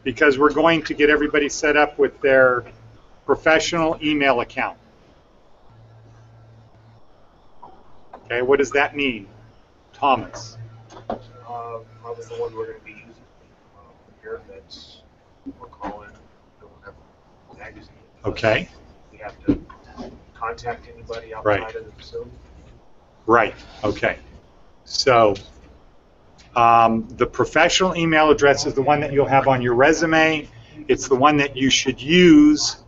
because we're going to get everybody set up with their professional email account. Okay, what does that mean, Thomas? Probably the one we're going to be using here. That's we're calling the magazine. Okay. We have to contact anybody outside of the facility. Right. Okay. So the professional email address is the one that you'll have on your resume. It's the one that you should use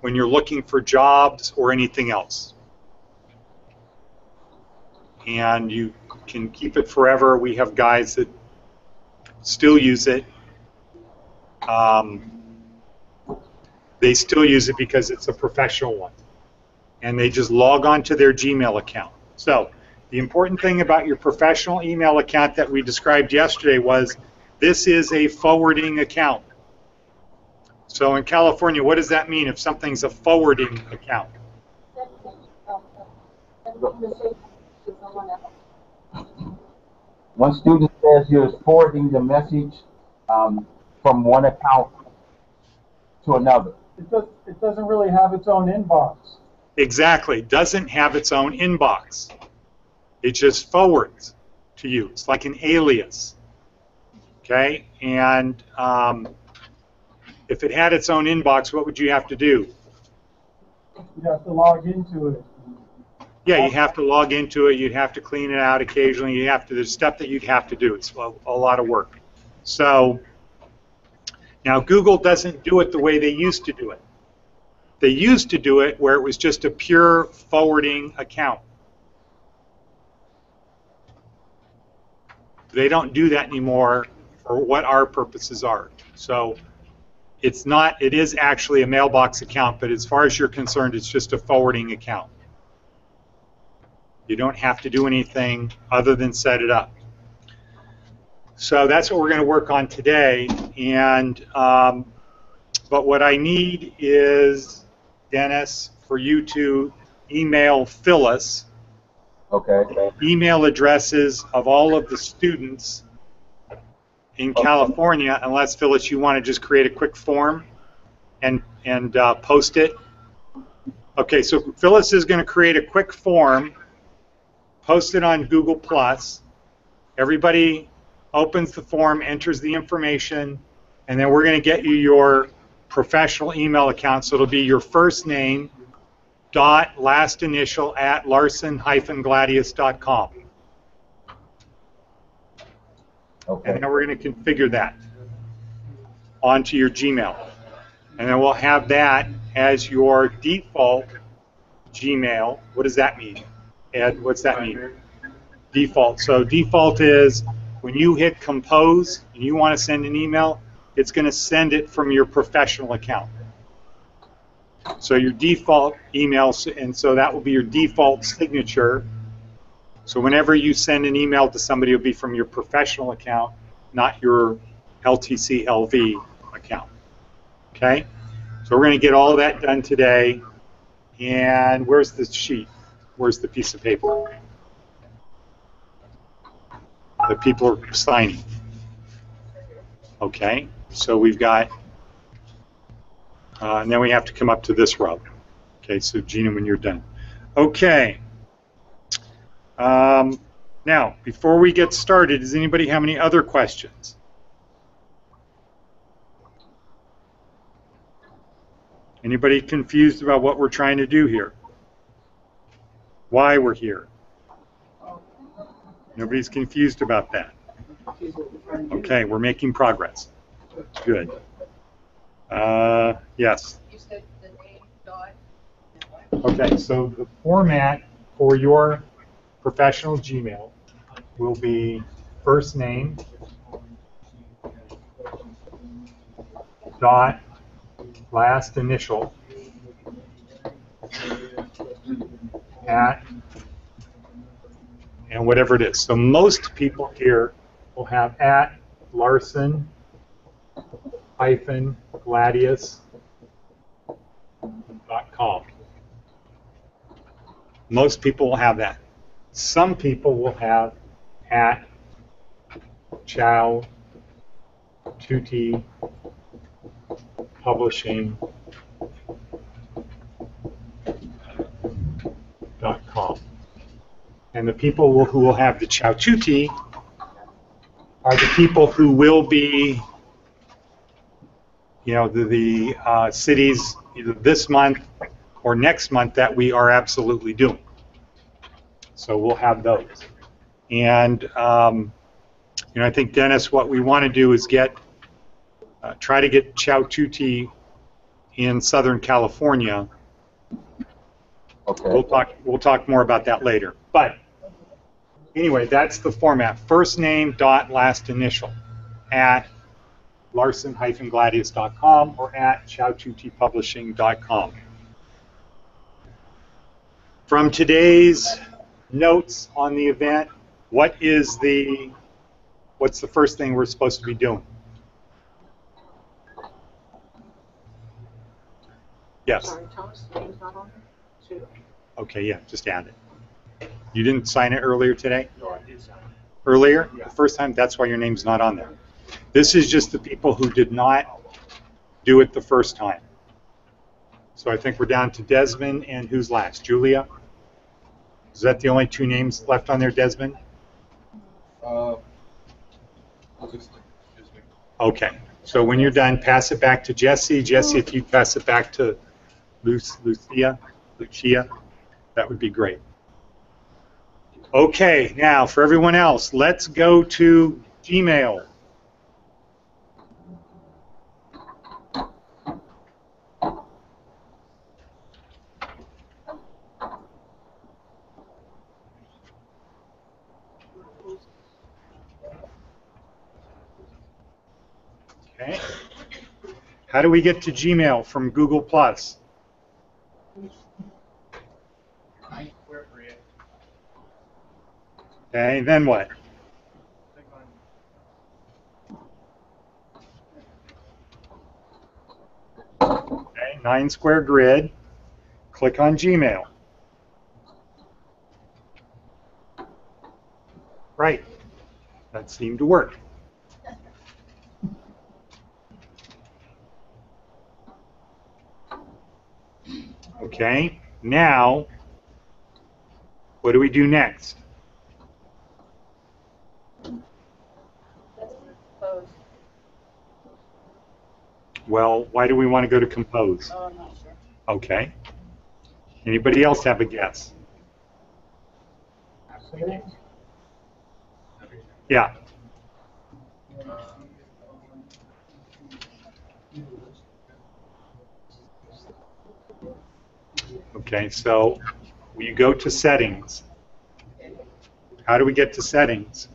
when you're looking for jobs or anything else. And you can keep it forever. We have guys that still use it. They still use it because it's a professional one. And they just log on to their Gmail account. So the important thing about your professional email account that we described yesterday was this is a forwarding account. So in California, what does that mean if something's a forwarding account? One student says you're forwarding the message from one account to another. It doesn't really have its own inbox. Exactly. Doesn't have its own inbox. It just forwards to you. It's like an alias. Okay? And if it had its own inbox, what would you have to do? You'd have to log into it. Yeah, you have to log into it. You'd have to clean it out occasionally. You have to. There's stuff that you'd have to do. It's a lot of work. So now Google doesn't do it the way they used to do it. They used to do it where it was just a pure forwarding account. They don't do that anymore for what our purposes are. So it's not. It is actually a mailbox account, but as far as you're concerned, it's just a forwarding account. You don't have to do anything other than set it up. So that's what we're going to work on today. And but what I need is, Dennis, for you to email Phyllis email addresses of all of the students in California, unless, Phyllis, you want to just create a quick form and post it. Okay, so Phyllis is going to create a quick form, post it on Google+. Everybody opens the form, enters the information, and then we're going to get you your professional email account. So it'll be your first name, dot, last initial, at larson-gladius.com. Okay. And then we're going to configure that onto your Gmail. And then we'll have that as your default Gmail. What does that mean? Ed, what's that mean? Default. So default is when you hit compose and you want to send an email, it's going to send it from your professional account. So your default email, and so that will be your default signature. So whenever you send an email to somebody, it'll be from your professional account, not your LTC LV account. Okay? So we're going to get all that done today. And where's the sheet? Where's the piece of paper? The people are signing. Okay, so we've got, and then we have to come up to this row. Okay, so Gina, when you're done. Okay. Now, before we get started, does anybody have any other questions? Anybody confused about what we're trying to do here? Why we're here? Nobody's confused about that. Okay, we're making progress. Good. Yes. You said the name, dot. Okay, so the format for your professional Gmail will be first name, dot, last initial, at, and whatever it is. So most people here will have at Larson-Gladius.com. Most people will have that. Some people will have at Chow Tutti publishing.com. And the people who will have the Chowchuti are the people who will be, you know, the cities either this month or next month that we are absolutely doing. So we'll have those. And, you know, I think, Dennis, what we want to do is try to get Chowchuti in Southern California. Okay. We'll talk more about that later. But anyway, that's the format. First name dot last initial at larson-gladius.com or at chowchutipublishing.com. From today's notes on the event, what's the first thing we're supposed to be doing? Yes. Sorry, Thomas, the name's not on there? Two. Okay, yeah, just add it. You didn't sign it earlier today? No, I did sign it. Earlier? Yeah. The first time? That's why your name's not on there. This is just the people who did not do it the first time. So I think we're down to Desmond, and who's last? Julia? Is that the only two names left on there, Desmond? Okay. So when you're done, pass it back to Jesse. Jesse, if you pass it back to Lucia, that would be great. Okay, now for everyone else, let's go to Gmail. Okay. How do we get to Gmail from Google+? Okay, then what? Okay, 9-square grid. Click on Gmail. Right. That seemed to work. Okay, now, what do we do next? Compose. Well, why do we want to go to compose? Oh, I'm not sure. Okay. Anybody else have a guess? Yeah. Okay, so you go to settings. How do we get to settings?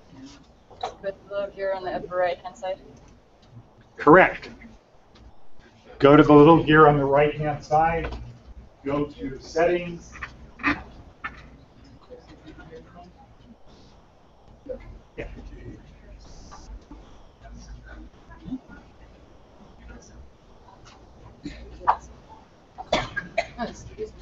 Put the little gear on the upper right-hand side. Correct. Go to the little gear on the right-hand side. Go to settings. Yeah. Oh, excuse me.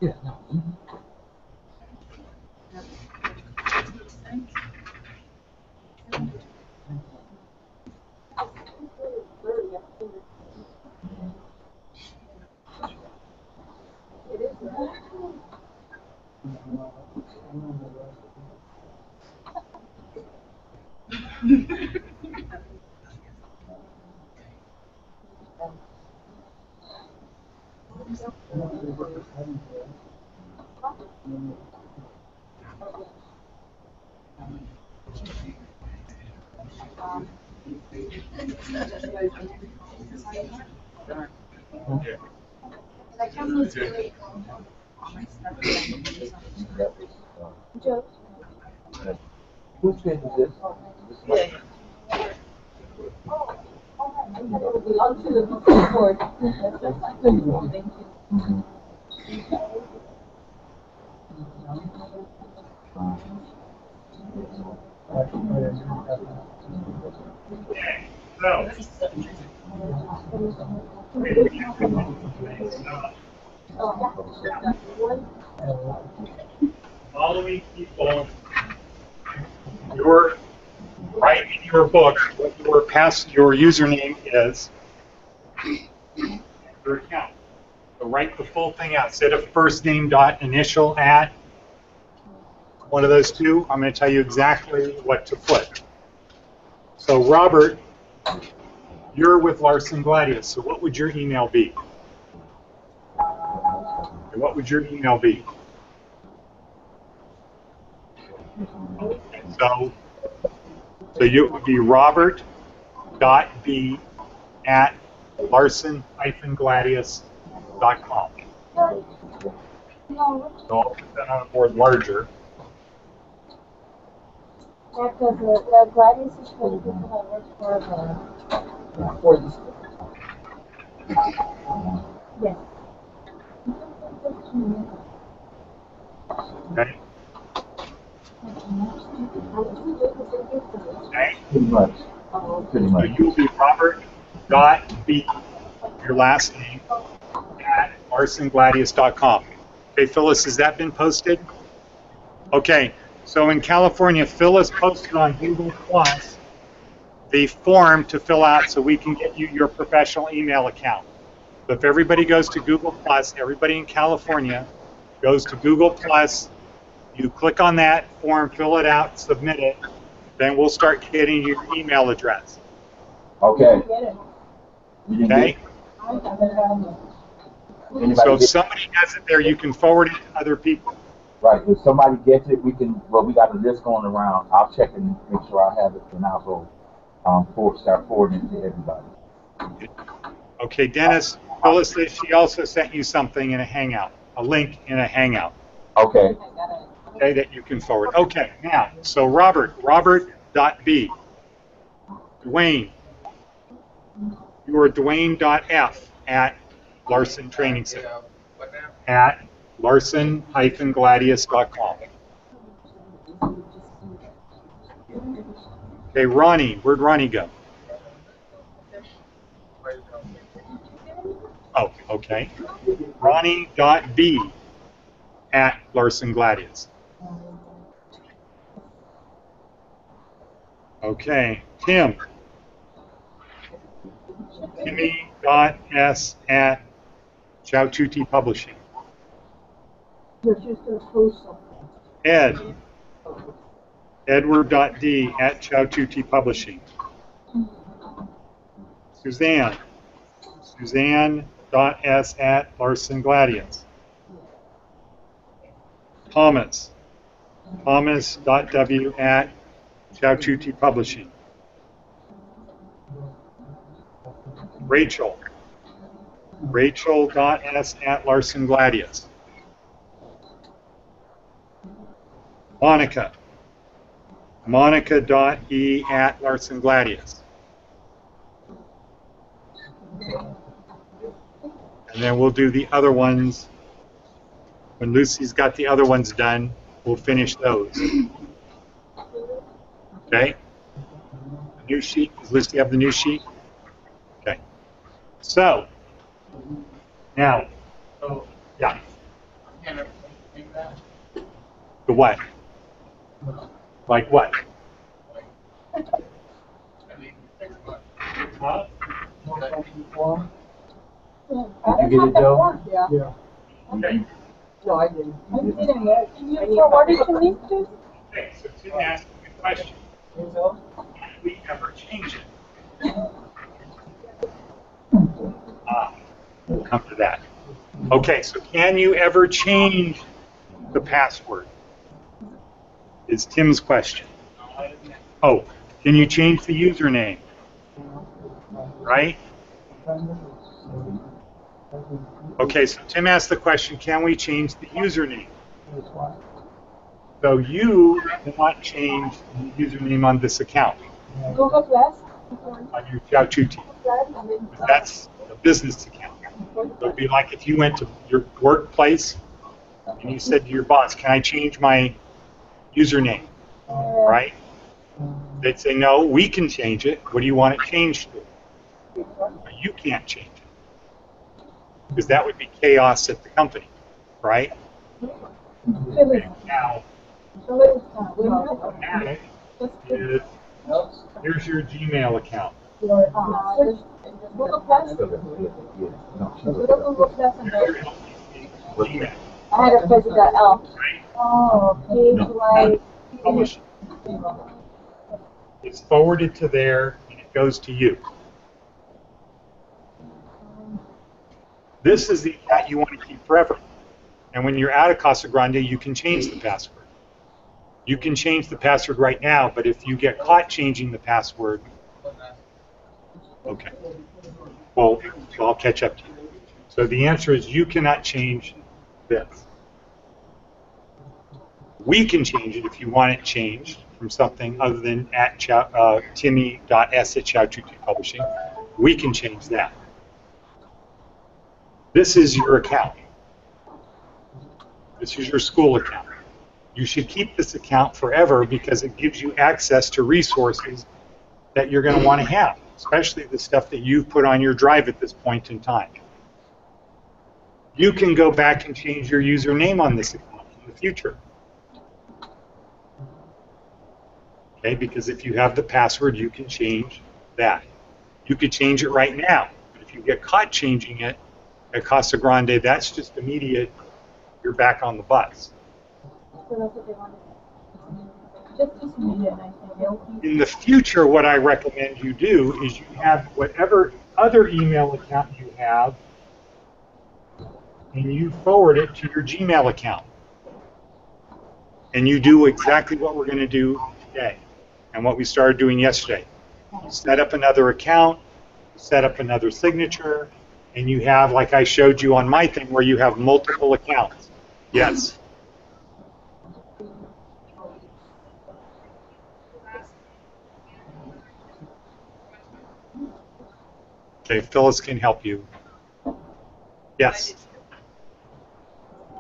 Yeah. Whose kid is this? Yeah. following people, write in your book what your username is, your account. So write the full thing out. Instead of first name dot initial at one of those two, I'm going to tell you exactly what to put. So Robert, you're with Larson Gladius. So what would your email be? What would your email be? So you would be robert.b@larson-gladius.com. So I'll put that on a board larger. The Gladius is for the people that work for the yes. Okay. Okay. Pretty much. Pretty So much. you'll be robert.b, your last name, at larsongladius.com. Okay, Phyllis, has that been posted? Okay, so in California, Phyllis posted on Google Plus the form to fill out so we can get you your professional email account. So if everybody goes to Google Plus, everybody in California goes to Google Plus, you click on that form, fill it out, submit it, then we'll start getting your email address. Okay. Okay? Anybody So if get, somebody has it there, you can forward it to other people. right, if somebody gets it, we can, well, we got a list going around. I'll check and make sure I have it, and I'll go start forwarding it to everybody. Okay, Dennis, Phyllis says she also sent you something in a Hangout, a link in a Hangout, Okay. okay, that you can forward. Okay, now, so robert.b, Dwayne, you are Dwayne.f at Larson Training Center, at larson-gladius.com. Okay, Ronnie, where'd Ronnie go? Oh, okay. Ronnie.b at Larson Gladius. Okay, Tim. Timmy.s at Chowtuti Publishing. Ed. Edward.d at Chowtuti Publishing. Suzanne. Suzanne.s at Larson Gladius. Thomas. Thomas.w at Chowtuti Publishing. Rachel. Rachel.s at Larson Gladius. Monica. Monica.e at Larson Gladius. And then we'll do the other ones. When Lucy's got the other ones done, we'll finish those. Okay? The new sheet. Does Lucy have the new sheet? Okay. So, now, yeah. The what? Like what? Huh? Did you get it, Joe? Yeah. Okay. No, I didn't. Can you forward it to me, please? Okay, so Tim asked me a question. Can we ever change it? We'll come to that. Okay, so can you ever change the password? Is Tim's question. Oh, can you change the username? Right? Okay, so Tim asked the question, can we change the username? So you cannot change the username on this account, Google Plus? on your Chowtuti. That's a business account. So it'd be like if you went to your workplace and you said to your boss, can I change my username? Right? They'd say, no, we can change it. What do you want it changed to? You can't change it. Because that would be chaos at the company, right? Now, automatic is, here's your Gmail account. Gmail, I had a physical L. right? Oh, page like. Publish it. It's forwarded to there, and it goes to you. This is the account you want to keep forever. And when you're out of Casa Grande, you can change the password. You can change the password right now, but if you get caught changing the password, okay. Well, so I'll catch up to you. So the answer is you cannot change this. We can change it if you want it changed from something other than at timmy.s@Chowchoo Publishing. We can change that. This is your account. This is your school account. You should keep this account forever because it gives you access to resources that you're going to want to have, especially the stuff that you've put on your drive at this point in time. You can go back and change your username on this account in the future. Okay, because if you have the password, you can change that. You could change it right now, but if you get caught changing it at Casa Grande, that's just immediate. You're back on the bus. In the future, what I recommend you do is you have whatever other email account you have, and you forward it to your Gmail account. And you do exactly what we're going to do today and what we started doing yesterday. You set up another account, set up another signature, and you have, like I showed you on my thing, where you have multiple accounts. Yes. Okay, Phyllis can help you. Yes.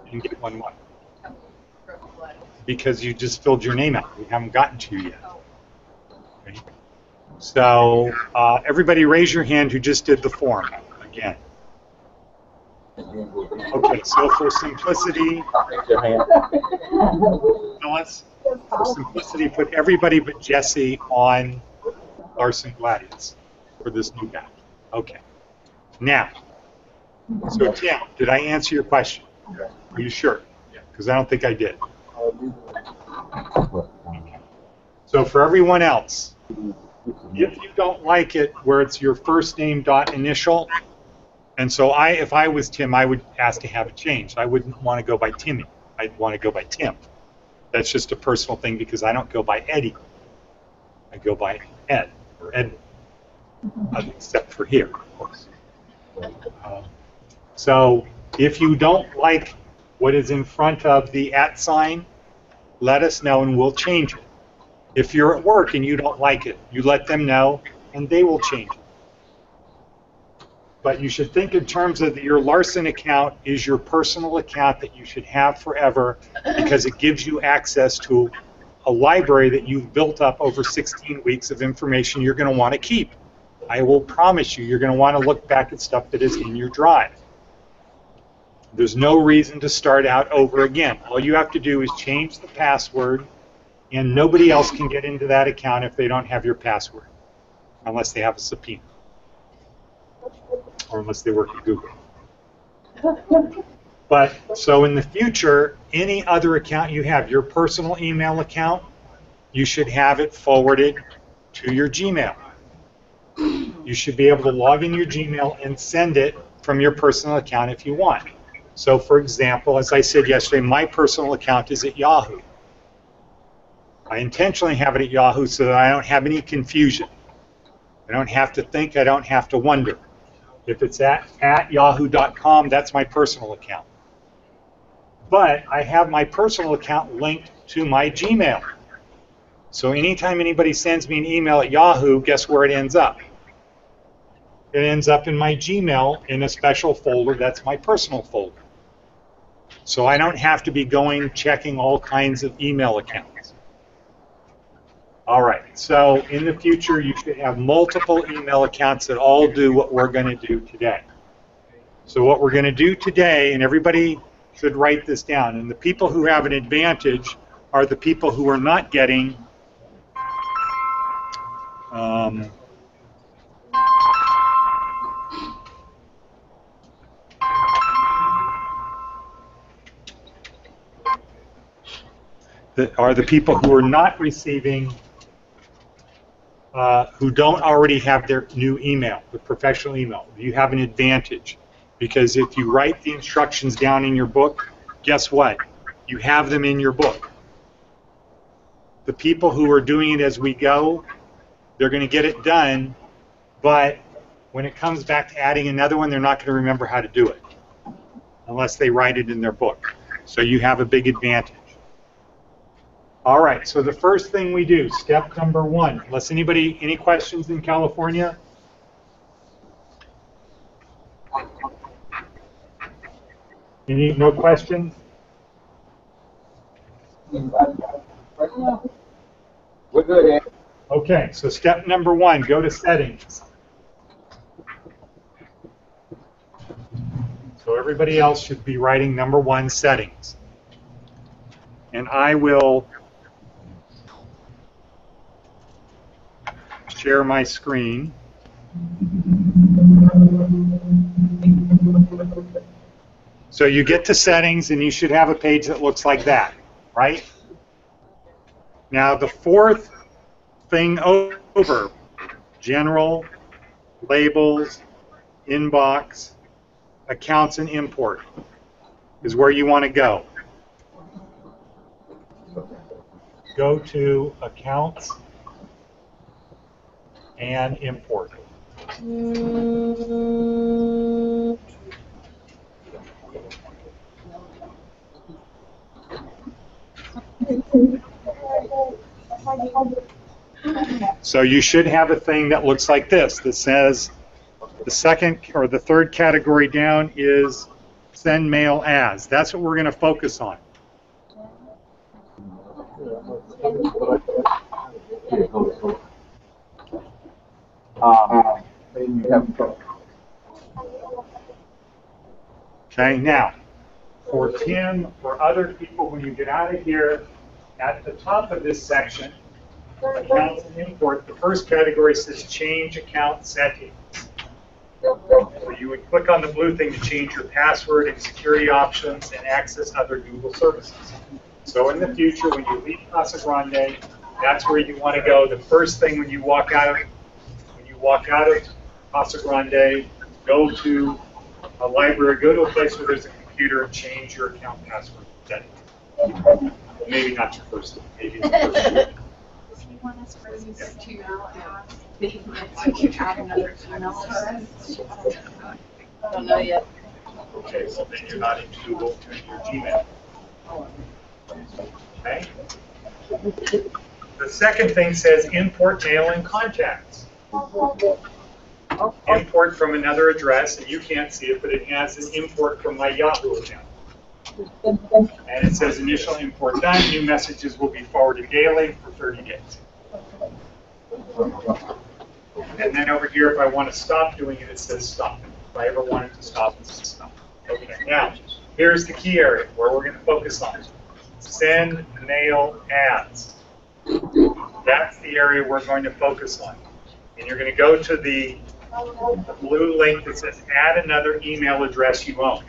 You can get one more. Because you just filled your name out. We haven't gotten to you yet. Okay. So everybody raise your hand who just did the form again. Okay, so for simplicity, Phyllis, for simplicity, put everybody but Jesse on Larson Gladius for this new guy. Okay. Now, so Tim, did I answer your question? Are you sure? Because I don't think I did. So for everyone else, if you don't like it where it's your first name dot initial, and so if I was Tim, I would ask to have it changed. I wouldn't want to go by Timmy. I'd want to go by Tim. That's just a personal thing because I don't go by Eddie. I go by Ed or Edward, except for here, of course. So if you don't like what is in front of the @ sign, let us know and we'll change it. If you're at work and you don't like it, you let them know and they will change it. But you should think in terms of your Larson account is your personal account that you should have forever because it gives you access to a library that you've built up over 16 weeks of information you're going to want to keep. I will promise you, you're going to want to look back at stuff that is in your drive. There's no reason to start out over again. All you have to do is change the password, and nobody else can get into that account if they don't have your password, unless they have a subpoena, or unless they work at Google. But, so in the future, any other account you have, your personal email account, you should have it forwarded to your Gmail. You should be able to log in your Gmail and send it from your personal account if you want. So, for example, as I said yesterday, my personal account is at Yahoo. I intentionally have it at Yahoo so that I don't have any confusion. I don't have to think, I don't have to wonder. If it's at yahoo.com, that's my personal account. But I have my personal account linked to my Gmail. So anytime anybody sends me an email at Yahoo, guess where it ends up? It ends up in my Gmail in a special folder that's my personal folder. So I don't have to be going checking all kinds of email accounts. All right, so in the future you should have multiple email accounts that all do what we're going to do today. So what we're going to do today, and everybody should write this down. And the people who have an advantage are the people who are not getting the people who are not receiving, who don't already have their new email, the professional email. You have an advantage because if you write the instructions down in your book, guess what? You have them in your book. The people who are doing it as we go, they're going to get it done, but when it comes back to adding another one, they're not going to remember how to do it unless they write it in their book. So you have a big advantage. All right, so the first thing we do, step number 1, unless anybody, any questions in California? No questions? We're good, Ed. Okay, so step number 1, go to settings. So everybody else should be writing number 1, settings. And I will share my screen. So you get to settings and you should have a page that looks like that, right? Now the fourth thing over, general, labels, inbox, accounts and import is where you want to go. Go to accounts and import. So you should have a thing that looks like this that says the second or the third category down is send mail as. That's what we're going to focus on. Okay, now for Tim or other people, when you get out of here, at the top of this section, accounts and import, the first category says change account settings. So you would click on the blue thing to change your password and security options and access other Google services. So in the future, when you leave Casa Grande, that's where you want to go. The first thing when you walk out of Casa Grande, go to a library, go to a place where there's a computer and change your account password settings. Well, maybe not your first thing, maybe it's the first thing. Do you want us for you to add another email address? I don't know yet. Okay, so then you're not in Google, you're in your Gmail. Okay? The second thing says import mail and contacts. Import from another address, and you can't see it, but it has an import from my Yahoo account. And it says initial import done, new messages will be forwarded daily for 30 days. And then over here, if I want to stop doing it, it says stop. If I ever want it to stop, it says stop. Okay, now, here's the key area where we're going to focus on. Send mail ads. That's the area we're going to focus on. And you're going to go to the blue link that says add another email address you own.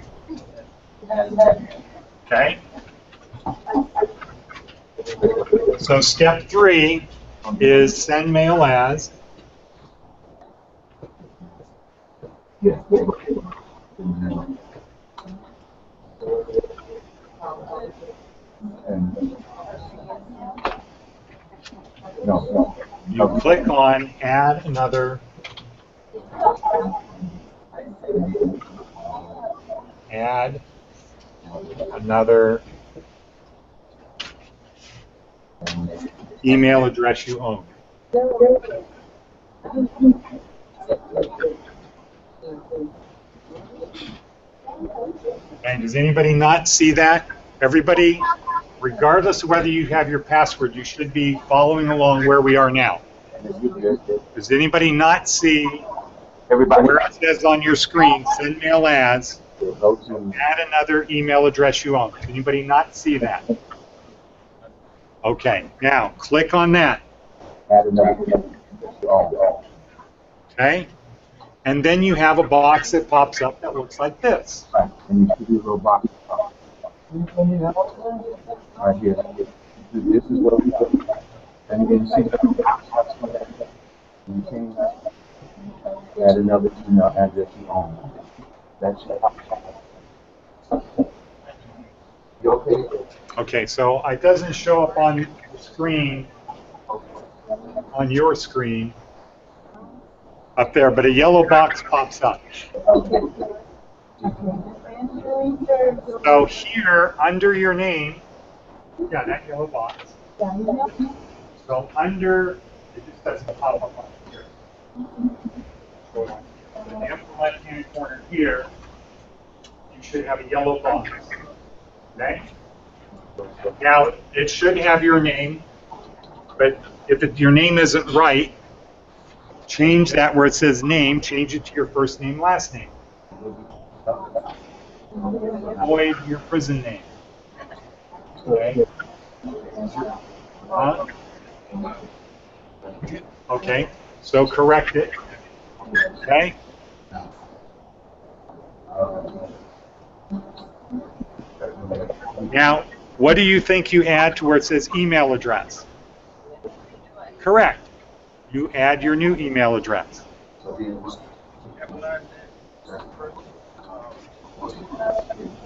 Okay? So step 3 is send mail as. You click on add another email address you own. And does anybody not see that? Everybody, regardless of whether you have your password, you should be following along where we are now. Does anybody not see where it says on your screen, send mail as, Go to, Add another email address you own. Does anybody not see that? Okay, now click on that. add another email. Okay? And then you have a box that pops up that looks like this. Right, and you see these little boxes. Right here. This is what we do. And you see the you can add another email address you own. That's it. You okay? Okay, so it doesn't show up on the screen, on your screen, up there, but a yellow box pops up. So here, under your name, yeah, that yellow box. So under, it just doesn't pop up on here. So in the upper left-hand corner here, you should have a yellow box. Okay? Now, it should have your name, but if your name isn't right, change that where it says name, change it to your first name, last name. Avoid your prison name. Okay? Okay, so correct it. Okay? Now, what do you think you add to where it says email address? Correct. You add your new email address.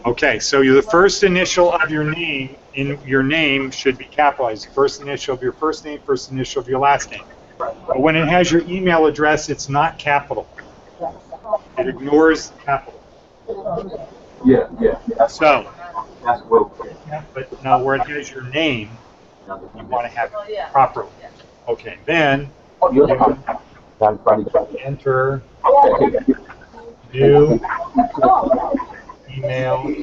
Okay, so the first initial of your name in your name should be capitalized. First initial of your first name, first initial of your last name. But when it has your email address, it's not capital. It ignores capital. Yeah. So, That's what. but now where it has your name, you want to have it properly. Okay, then Oh, you're fine. enter Okay. new email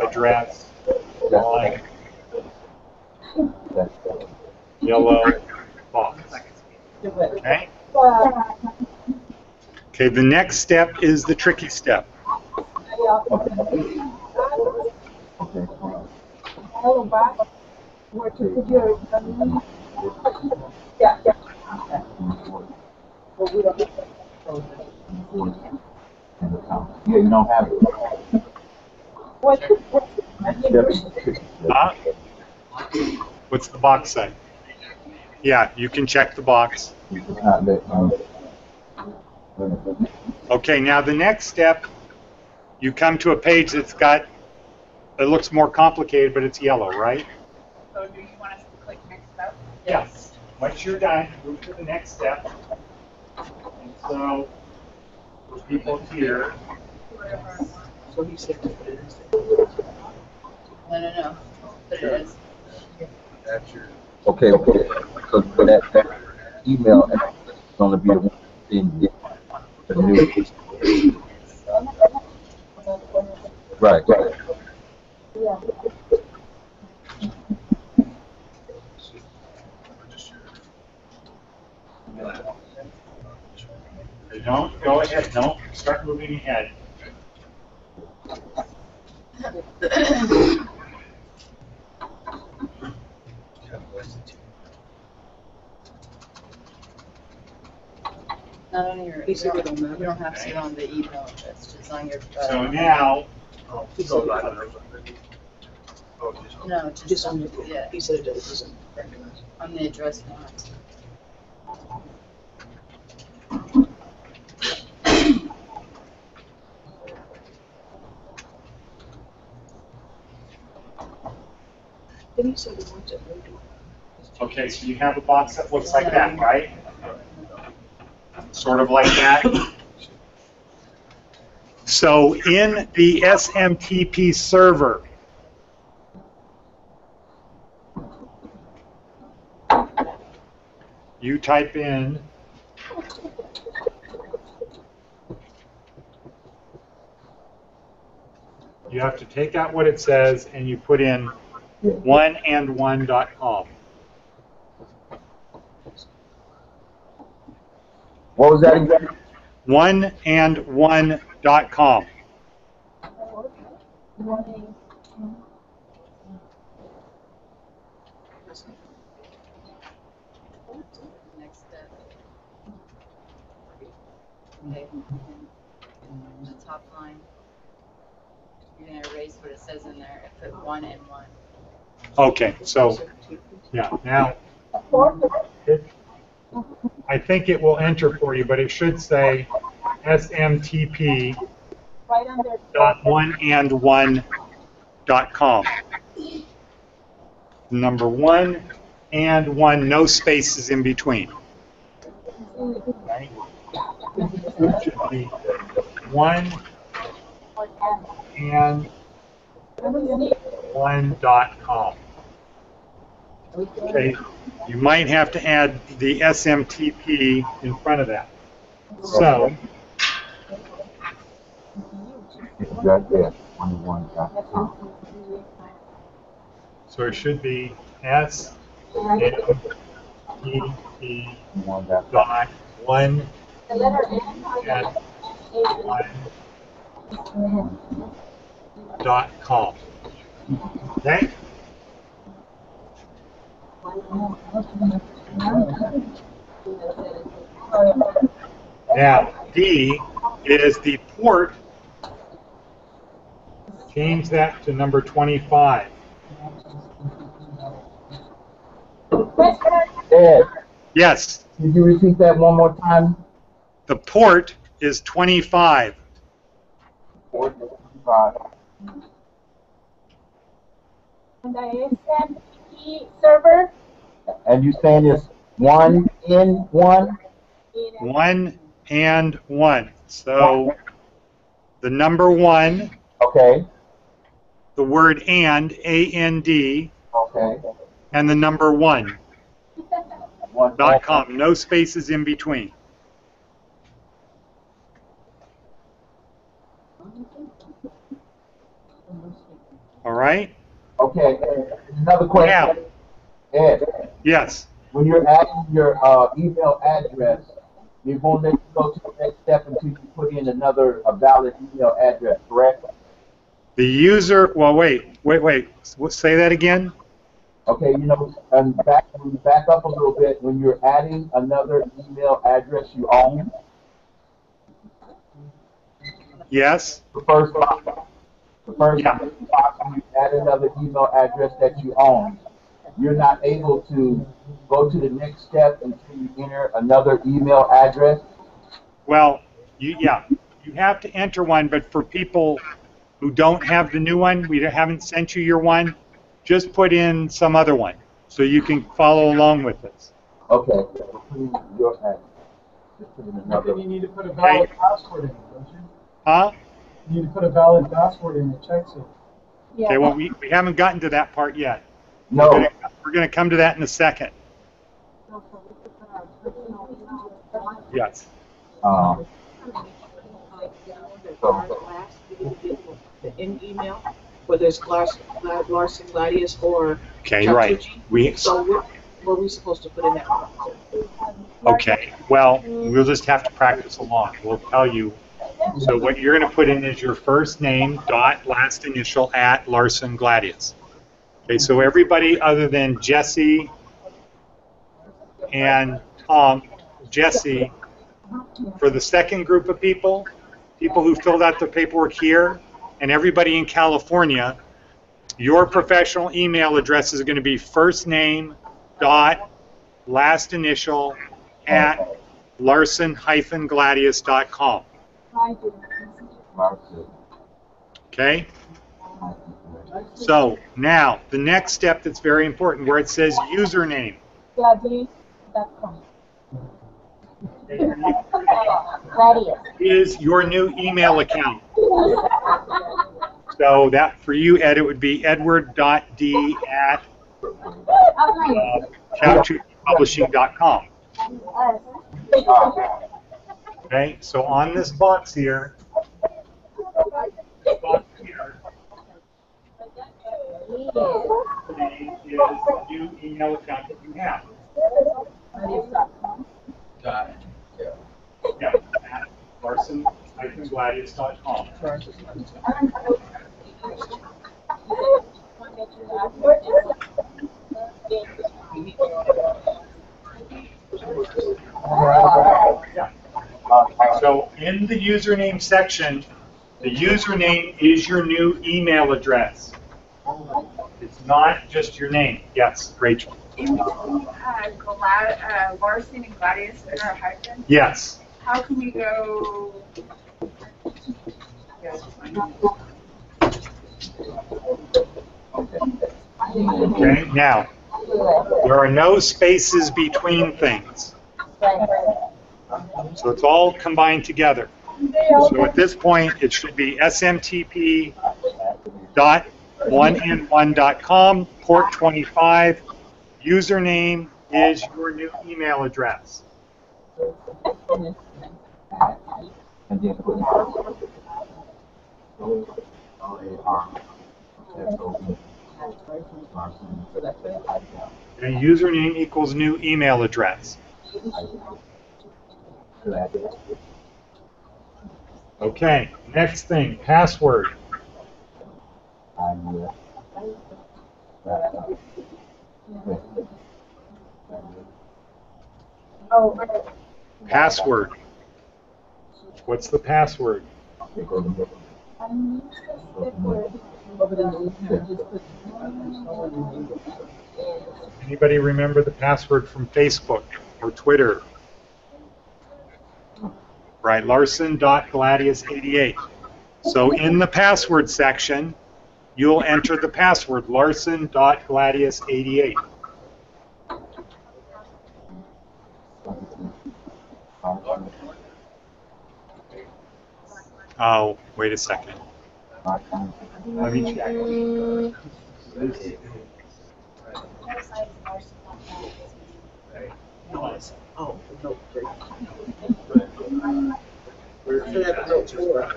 address on yellow box. Okay? Okay, the next step is the tricky step. Yeah, you don't have it. Huh? What's the box say? Yeah, you can check the box. It's not that. Okay, now the next step, you come to a page that's got, it looks more complicated, but it's yellow, right? So do you want us to click next step? Yes. Once you're done, move to the next step. And so, for people here, So he said that it is. No. But it is. That's your. Okay. So for that email is going to be the one in the new. Right. don't go ahead, no, start moving ahead. Not on your, you don't have to on the email, it's just on your. So now, Oh, No, Just on the, yeah, he said that it doesn't recognize. on the address line. Then he said the ones that moved. okay, so you have a box that looks like that, right? Sort of like that. So in the SMTP server, you type in you have to take out what it says and you put in oneandone.com. What was that again? Oneandone.com. Next step. Okay. And the top line. You're gonna erase what it says in there and put 1 and 1. Okay, so yeah, now I think it will enter for you, but it should say smtp Right under. .1and1.com. Number 1 and 1, no spaces in between. Okay. It should be 1 and 1.com. Okay, you might have to add the SMTP in front of that. So, It's right there, 21.com. so it should be SMTP dot 1 The letter N. and 1.com. Okay? Now, D is the port. Change that to number 25. Ed, Yes, could you repeat that one more time? the port is 25. 45. And the SMTP server. And you saying it's 1 in 1? 1 and 1. So the number 1, Okay. the word and, A-N-D, Okay. and the number 1, 1. .com. No spaces in between. All right? Okay. Another question. Now, Ed, yes. when you're adding your email address, you won't let you go to the next step until you put in a valid email address, correct? The user, well, wait. Say that again. Okay, and back up a little bit, when you're adding another email address you own, Yes. the first box, when you add another email address that you own, you're not able to go to the next step until you enter another email address. Well, you have to enter one, but for people who don't have the new one, we haven't sent you your one, just put in some other one so you can follow along with this. Okay, so put in your address. Just put in another. You need to put a valid password in, don't you? Huh? You need to put a valid password in that checks it. Yeah. Okay, well, we haven't gotten to that part yet. No. We're going to come to that in a second. Yes. The in email, whether it's Larson Gladius or Okay, right. So what are we supposed to put in that box? Okay, well, we'll just have to practice along. We'll tell you. So what you're going to put in is your first name, dot, last initial, at Larson Gladius. Okay, so everybody other than Jesse and Tom, Jesse, for the second group of people who filled out the paperwork here, and everybody in California, your professional email address is going to be first name, dot, last initial, at larson-gladius.com. Okay? So now, the next step that's very important, where it says username. Gladius.com. Is your new email account. So that for you, Ed, it would be edward.d@cowpublishing.com. Okay, so on this box here, name is the new email account that you have. Yeah, at Larson-Gladius.com. in the username section, the username is your new email address. It's not just your name. Yes, Rachel. In between Larson and Gladius, is there a hyphen? Yes. How can we go? Okay, now, there are no spaces between things. So it's all combined together. So at this point, it should be smtp.1n1.com, port 25. Username is your new email address. And then put And username equals new email address. Okay, next thing, password. Password. What's the password? Anybody remember the password from Facebook or Twitter? Right, Larson.Gladius88. So in the password section, you'll enter the password, Larson.Gladius88. Oh, wait a second. Let me check. Oh, no, so that's no tour.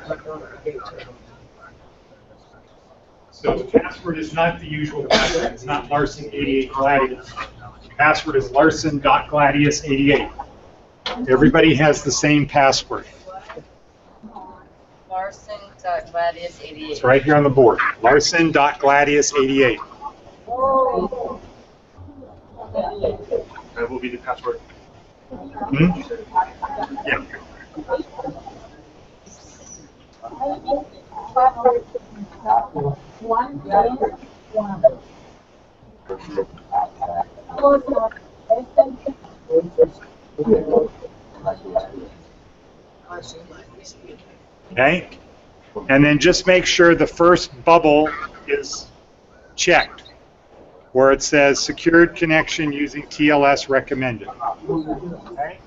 So the password is not the usual password. It's not Larson88 Gladius. The password is Larson.Gladius88. Everybody has the same password. Larson.Gladius88. It's right here on the board. Larson.Gladius88. That will be the password. Hmm? Yeah. Okay? And then just make sure the first bubble is checked, where it says secured connection using TLS recommended. Okay?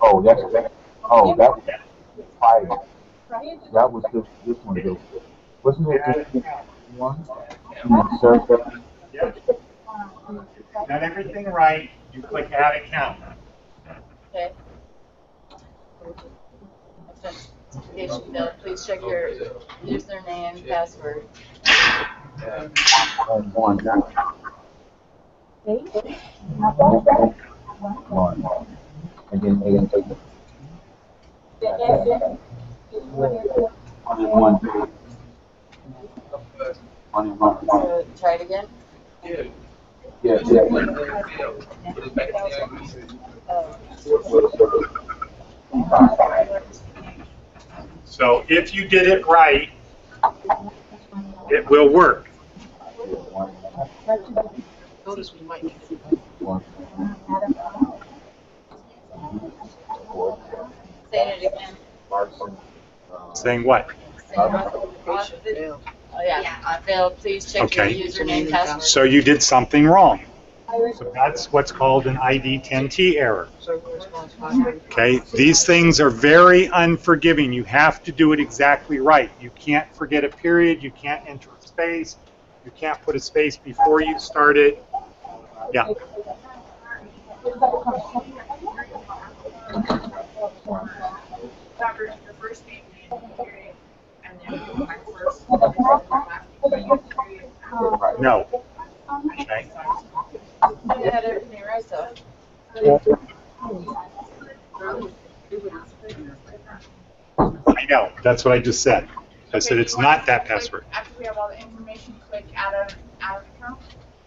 Oh, that's five. That was this one though. Wasn't it this one? Yep. Got everything right. You click add account. Okay. Authentication field. Please check your username, password. One. And then A and A. One. So try it again. Yeah. So if you did it right, it will work. Notice we might need to. Say it again. Saying what? Failed. Oh yeah, failed. Please check Okay. your username, password. So you did something wrong. So that's what's called an ID10T error. Server response 500. Okay, these things are very unforgiving. You have to do it exactly right. You can't forget a period. You can't enter a space. You can't put a space before you start it. Yeah. The first name, period, and then my first. No. Okay. You had everything right though. I know. That's what I just said. I said it's not that Click- password. After we have all the information, click add an account.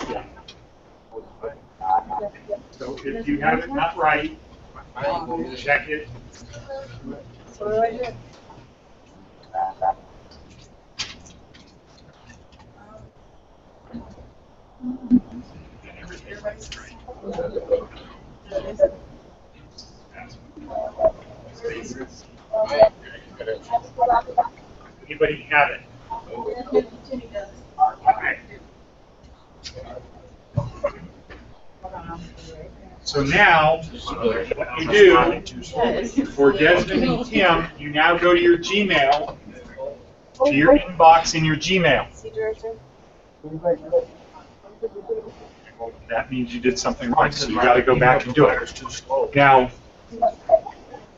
Yeah. So if you have it not right, check it. So what do I do? Anybody have it? Okay. So now, what you do for Desmond and Tim, you now go to your Gmail, to your inbox in your Gmail. See director? That means you did something wrong, so you got to go back and do it. Now,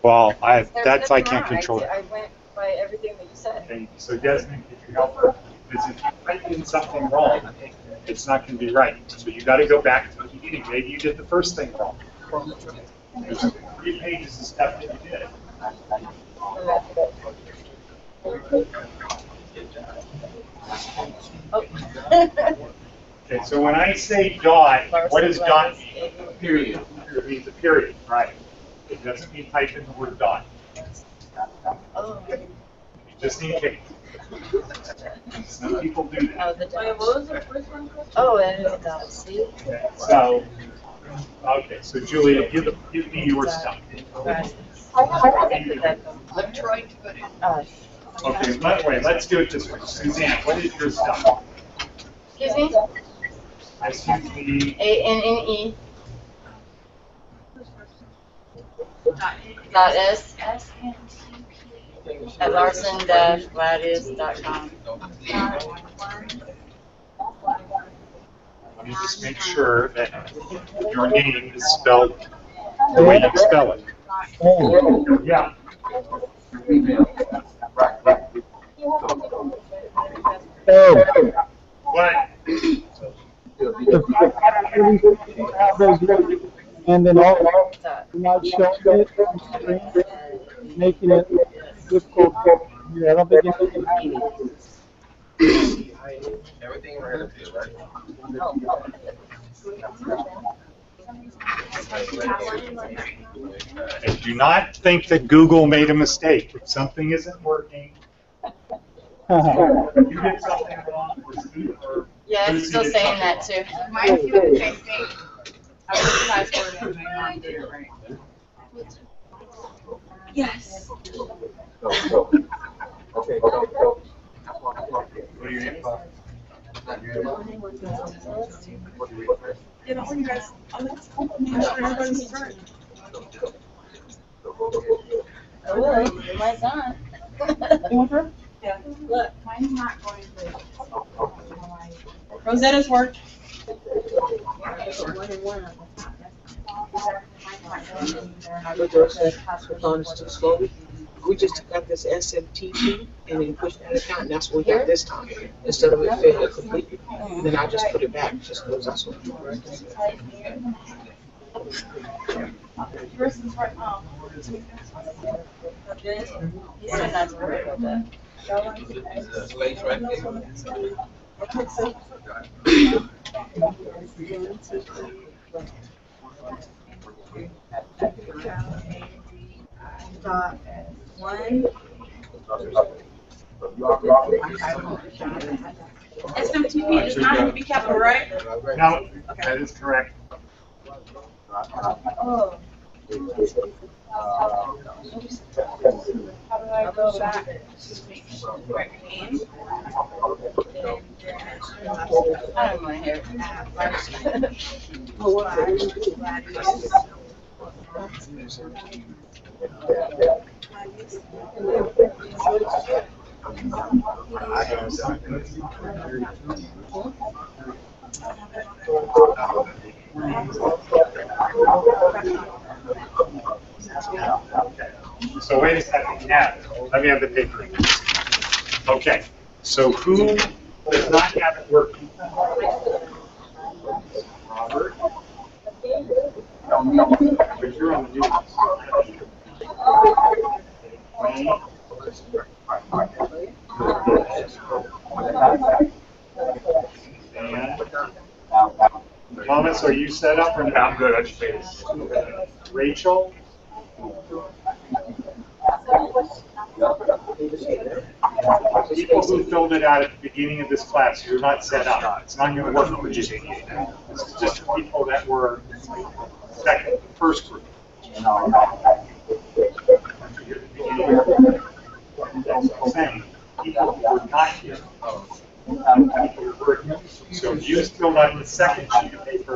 well, I can't control it. I went by everything that you said. Okay, so Desmond, if you help her, because if you type in something wrong, it's not going to be right. So you got to go back to the beginning. Maybe you did the first thing wrong. There's 3 pages of stuff that you did. Okay, so when I say dot, what does dot mean? Period. It means a period, right? It doesn't mean type in the word dot. Oh. You just need to. Some people do that. Oh, the Wait, what was the first one? Oh, and it's dot, see? Okay, so Julia, give me your stuff. I'm trying to put it. Okay, let's do it this way. Suzanne, what is your stuff? Excuse me? SUV. ANNE. Dot S at larson-gladius.com. Let me just make sure that your name is spelled the way you spell it. Yeah. What? And then all not showing it on the screen, making it difficult. Yeah, I don't think Everything right up here, right? And do not think that Google made a mistake. If something isn't working, if you did something wrong, or Yeah, it's still saying that too. Mine's doing the same thing. I put the password in and my mom did it right. Yes. Okay, so. what do you need? You know, you guys, let's make sure everybody's correct. Oh, it might not. Yeah, look, Mine's not going through. Rosetta's worked. We just took out this SMTP and then pushed that account, and that's what we got this time, instead of it failing completely. And then I just put it back, just because that's what. Yours is right now. He said not to worry about that. Space right there. SMTP is not going to be capital, right? No, that is correct. Oh. How do I go back? Right hand. I don't want to hear it. So wait a second, yeah, let me have the paper. Okay, so who does not have it working? Robert? But you're on the news. Wayne? And Thomas, are you set up or Yeah, not? I'm good. I just made it. Rachel? People who filled it out at the beginning of this class, you're not set up. It's not going to work for just 88 now. This is just for people that were first group. That's what I'm saying. People who were not here. So you filled out the second sheet of paper.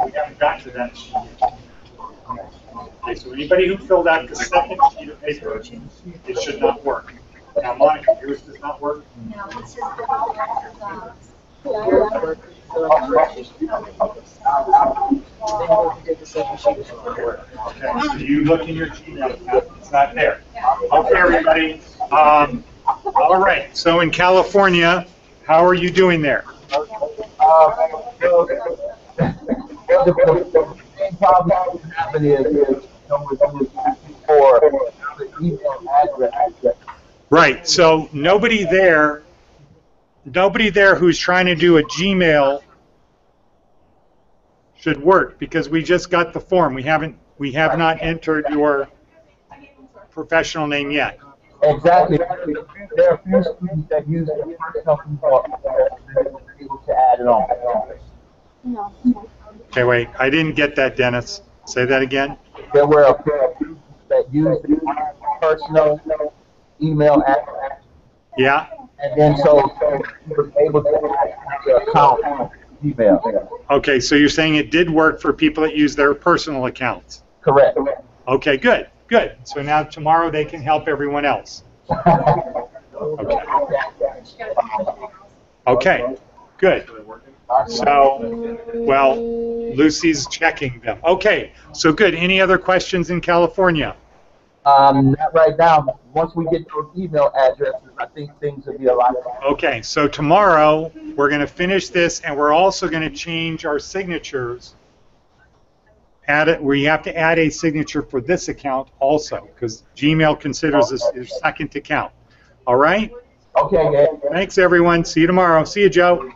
We haven't got to that sheet yet. Okay, so anybody who filled out the second sheet of paper, it should not work. Now, Monica, yours does not work? No, this is the Okay, so you look in your Gmail account, it's not there. Okay, everybody. All right, so in California, how are you doing there? The main problem happening is for the email address. Right, so nobody there who's trying to do a Gmail should work because we just got the form. We have not entered your professional name yet. Exactly. There are a few students that use their personal email and they're able to add it on. No. Okay, wait, I didn't get that, Dennis. Say that again. There were a few students that used their personal email address. Yeah? And then so you were able to add your account email. Okay, so you're saying it did work for people that use their personal accounts. Correct. Okay, good, good. So now tomorrow they can help everyone else. Okay. Okay, good. So, well, Lucy's checking them. Okay, so good. Any other questions in California? Not right now. Once we get those email addresses, I think things will be a lot better. Okay, so tomorrow we're going to finish this, and we're also going to change our signatures. We have to add a signature for this account also, because Gmail considers this your second account. All right? Okay, yeah. Thanks, everyone. See you tomorrow. See you, Joe.